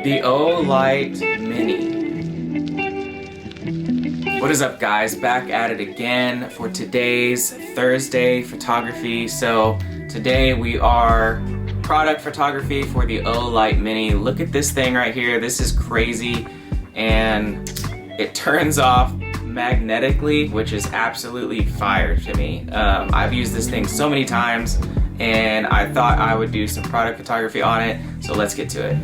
The OLIGHT Mini. What is up, guys? Back at it again for today's Thursday photography. So today we are product photography for the OLIGHT Mini. Look at this thing right here. This is crazy, and it turns off magnetically, which is absolutely fire to me. I've used this thing so many times, and I thought I would do some product photography on it, so let's get to it.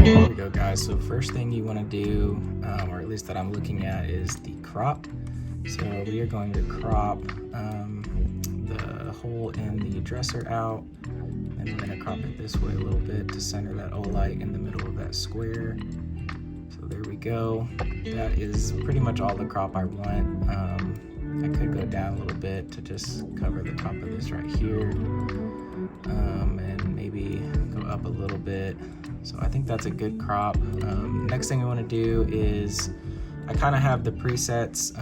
Here we go, guys. So first thing you want to do, or at least that I'm looking at, is the crop. So we are going to crop the hole in the dresser out, and we're going to crop it this way a little bit to center that OLIGHT in the middle of that square. So there we go. That is pretty much all the crop I want. I could go down a little bit to just cover the top of this right here, and maybe go up a little bit. So I think that's a good crop. Next thing I want to do is, I kind of have the presets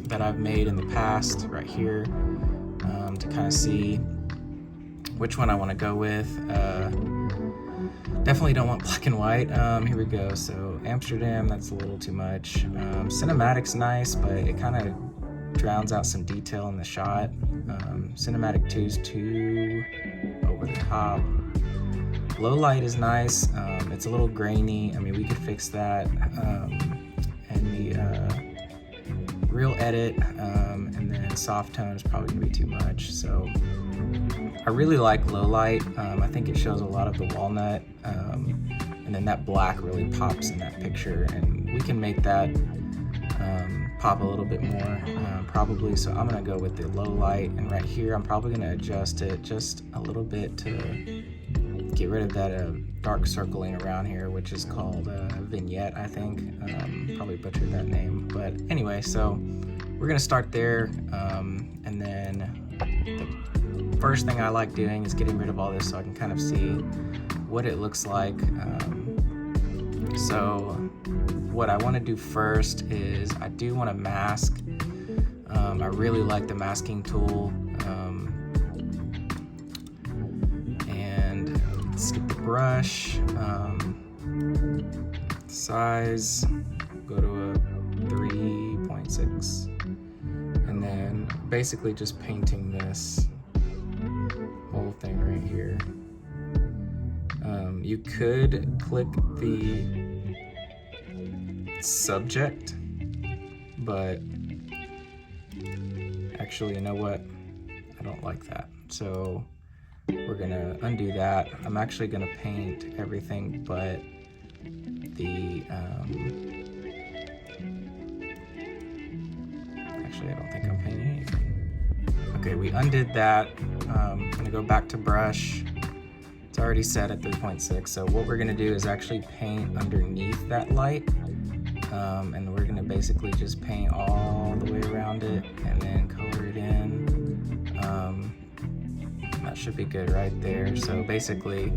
that I've made in the past right here to kind of see which one I want to go with. Definitely don't want black and white. Here we go. So Amsterdam, that's a little too much. Cinematic's nice, but it kind of drowns out some detail in the shot. Cinematic 2's too over the top. Low light is nice. It's a little grainy. I mean, we could fix that. And the real edit, and then soft tone is probably gonna be too much. So I really like low light. I think it shows a lot of the walnut, and then that black really pops in that picture, and we can make that pop a little bit more, probably. So I'm gonna go with the low light, and right here I'm probably gonna adjust it just a little bit to get rid of that dark circling around here, which is called vignette, I think. Probably butchered that name, but anyway, so we're gonna start there, and then the first thing I like doing is getting rid of all this so I can kind of see what it looks like. So what I want to do first is I do want to mask. I really like the masking tool, and skip the brush, size, go to a 3.6, and then basically just painting this whole thing right here. You could click the subject, but actually, you know what? I don't like that. So we're gonna undo that. I'm actually gonna paint everything but the, actually, I don't think I'm painting anything. Okay, we undid that. I'm gonna go back to brush. It's already set at 3.6. So what we're gonna do is actually paint underneath that light. And we're gonna basically just paint all the way around it and then color it in. That should be good right there. So basically,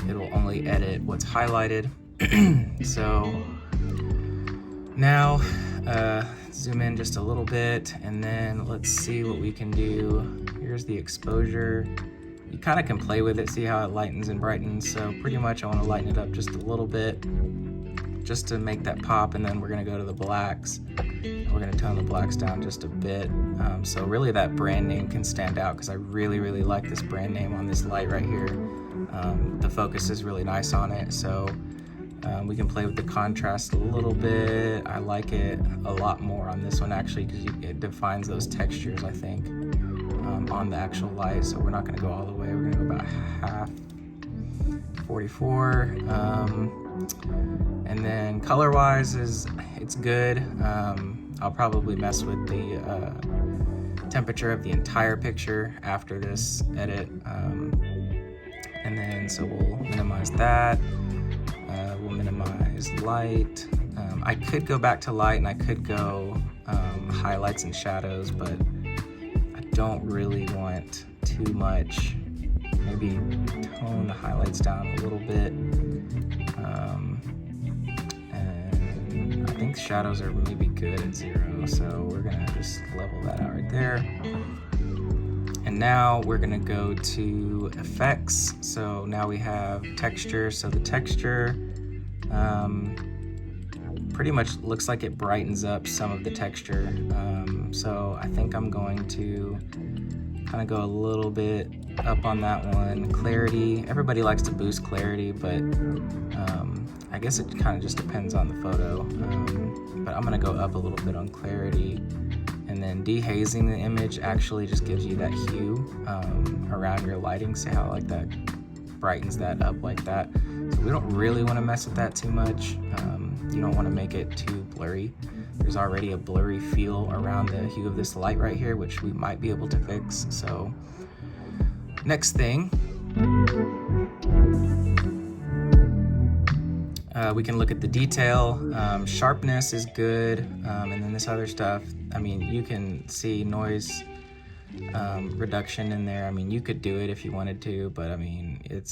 it'll only edit what's highlighted. So now, zoom in just a little bit, and then let's see what we can do. Here's the exposure. You kind of can play with it, see how it lightens and brightens. So pretty much I want to lighten it up just a little bit, just to make that pop, and then we're gonna go to the blacks. We're gonna tone the blacks down just a bit. So really that brand name can stand out, because I really, really like this brand name on this light right here. The focus is really nice on it, so we can play with the contrast a little bit. I like it a lot more on this one, actually, because it defines those textures, I think, on the actual light. So we're not gonna go all the way, we're gonna go about half, 44. And then color-wise, it's good. I'll probably mess with the temperature of the entire picture after this edit. And then, so we'll minimize that. We'll minimize light. I could go back to light, and I could go highlights and shadows, but I don't really want too much. Maybe tone the highlights down a little bit. And I think shadows are maybe good at 0, so we're gonna just level that out right there. And now we're gonna go to effects. So now we have texture. So the texture pretty much looks like it brightens up some of the texture. So I think I'm going to kind of go a little bit up on that one. Clarity, everybody likes to boost clarity, but I guess it kind of just depends on the photo. But I'm gonna go up a little bit on clarity. And then dehazing the image actually just gives you that hue around your lighting. See how like that brightens that up like that. So we don't really want to mess with that too much. You don't want to make it too blurry. There's already a blurry feel around the hue of this light right here, which we might be able to fix. So next thing, we can look at the detail. Sharpness is good, and then this other stuff, I mean, you can see noise reduction in there. I mean, you could do it if you wanted to, but I mean, it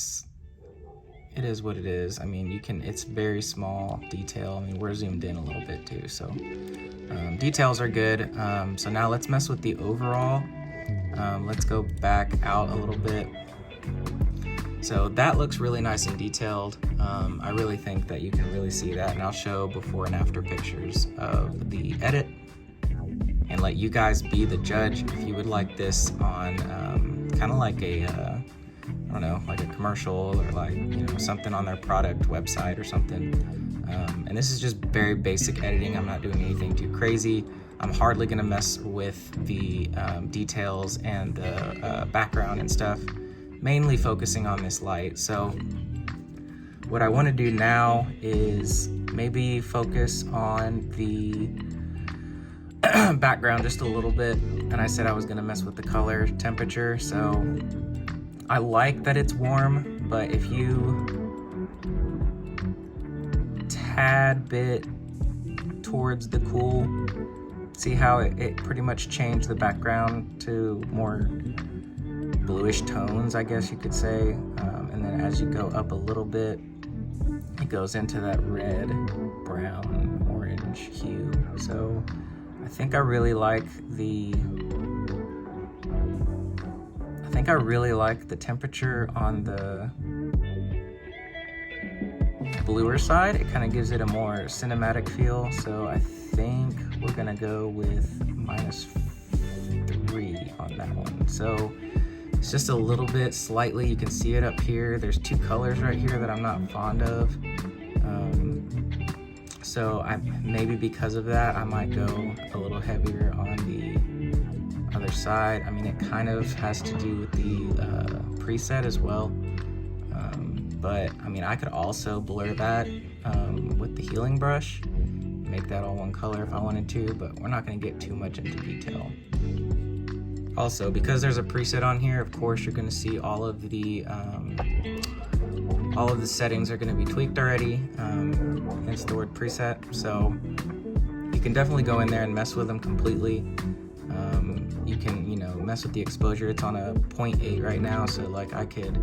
is what it is. I mean, it's very small detail. I mean, we're zoomed in a little bit too, so details are good. So now let's mess with the overall. Let's go back out a little bit. So that looks really nice and detailed. I really think that you can really see that, and I'll show before and after pictures of the edit and let you guys be the judge if you would like this on kind of like a I don't know, like a commercial or like, you know, something on their product website or something. And this is just very basic editing. I'm not doing anything too crazy. I'm hardly gonna mess with the details and the background and stuff, mainly focusing on this light. So what I wanna do now is maybe focus on the background just a little bit. And I said I was gonna mess with the color temperature. So I like that it's warm, but if you tad bit towards the cool, see how it pretty much changed the background to more bluish tones, I guess you could say. And then as you go up a little bit, it goes into that red, brown, orange hue. So I think I really like the temperature on the bluer side. It kind of gives it a more cinematic feel. So I think we're gonna go with -3 on that one. So it's just a little bit slightly, you can see it up here. There's two colors right here that I'm not fond of. So maybe because of that, I might go a little heavier on the other side. I mean, it kind of has to do with the preset as well. But I mean, I could also blur that with the healing brush, make that all one color if I wanted to, but we're not gonna get too much into detail. Also, because there's a preset on here, of course, you're gonna see all of the settings are gonna be tweaked already, hence the word preset. So you can definitely go in there and mess with them completely. You can, you know, mess with the exposure. It's on a 0.8 right now, so like I could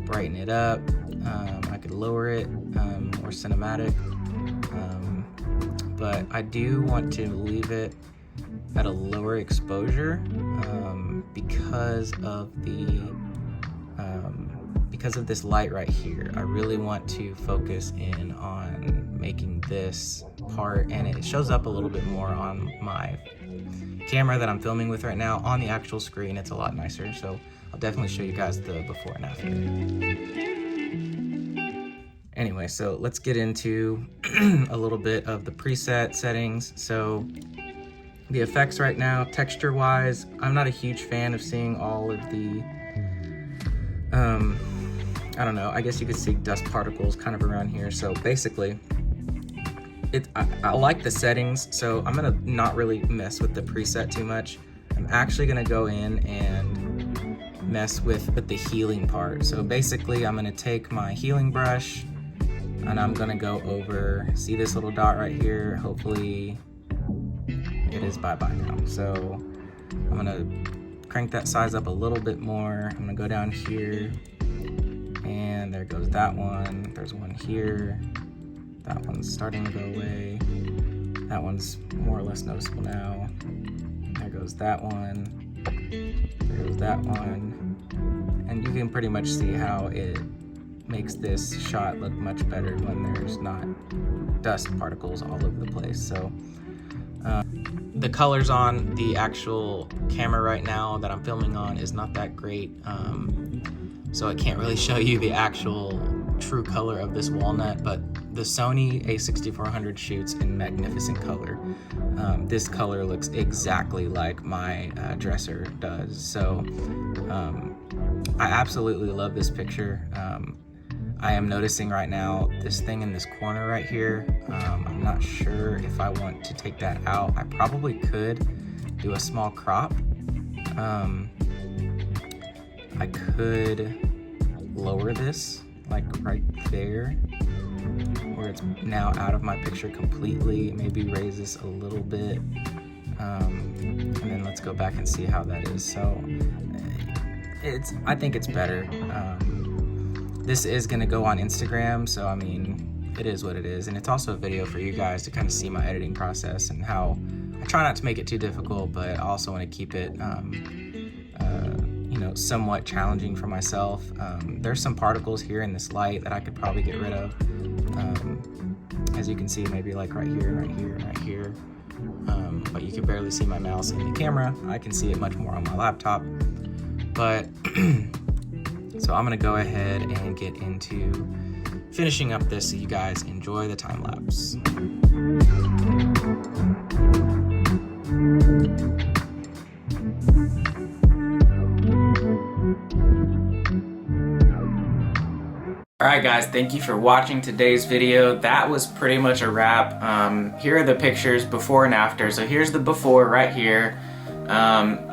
brighten it up, I could lower it, more cinematic, but I do want to leave it at a lower exposure because of this light right here. I really want to focus in on making this part, and it shows up a little bit more on my camera that I'm filming with right now. On the actual screen, it's a lot nicer, so I'll definitely show you guys the before and after. Anyway, so let's get into a little bit of the preset settings. So the effects right now, texture wise, I'm not a huge fan of seeing all of the I don't know, I guess you could see dust particles kind of around here. So basically I like the settings, so I'm gonna not really mess with the preset too much. I'm actually gonna go in and mess with the healing part. So basically I'm gonna take my healing brush and I'm gonna go over, see this little dot right here? Hopefully it is bye-bye now. So I'm gonna crank that size up a little bit more. I'm gonna go down here, and there goes that one. There's one here. That one's starting to go away. That one's more or less noticeable now. There goes that one. There's that one. And you can pretty much see how it makes this shot look much better when there's not dust particles all over the place. So the colors on the actual camera right now that I'm filming on is not that great, so I can't really show you the actual true color of this walnut, but the Sony a6400 shoots in magnificent color. This color looks exactly like my dresser does, so I absolutely love this picture. I am noticing right now this thing in this corner right here. I'm not sure if I want to take that out. I probably could do a small crop. I could lower this like right there where it's now out of my picture completely. Maybe raise this a little bit, and then let's go back and see how that is. So I think it's better. This is gonna go on Instagram, so I mean, it is what it is. And it's also a video for you guys to kind of see my editing process and how I try not to make it too difficult, but I also want to keep it, you know, somewhat challenging for myself. There's some particles here in this light that I could probably get rid of. As you can see, maybe like right here, right here, right here. But you can barely see my mouse in the camera. I can see it much more on my laptop. But so I'm gonna go ahead and get into finishing up this so you guys enjoy the time lapse. Alright guys, thank you for watching today's video. That was pretty much a wrap. Here are the pictures before and after. So here's the before right here.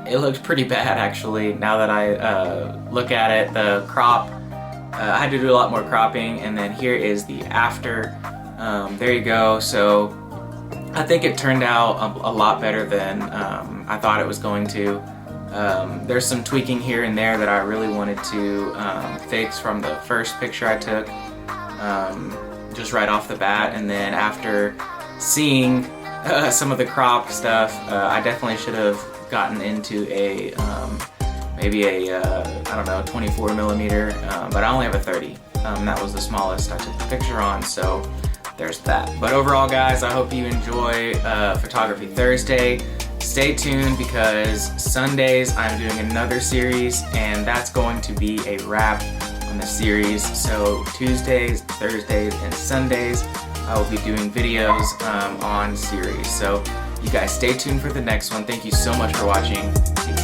It looked pretty bad actually now that I look at it. The crop, I had to do a lot more cropping, and then here is the after. There you go. So I think it turned out a lot better than I thought it was going to. There's some tweaking here and there that I really wanted to fix from the first picture I took, just right off the bat, and then after seeing some of the crop stuff, I definitely should have gotten into a maybe a I don't know, 24 millimeter, but I only have a 30. That was the smallest I took the picture on, so there's that. But overall guys, I hope you enjoy Photography Thursday. Stay tuned because Sundays I'm doing another series, and that's going to be a wrap on the series. So Tuesdays, Thursdays, and Sundays I will be doing videos on series. So you guys stay tuned for the next one. Thank you so much for watching. See you.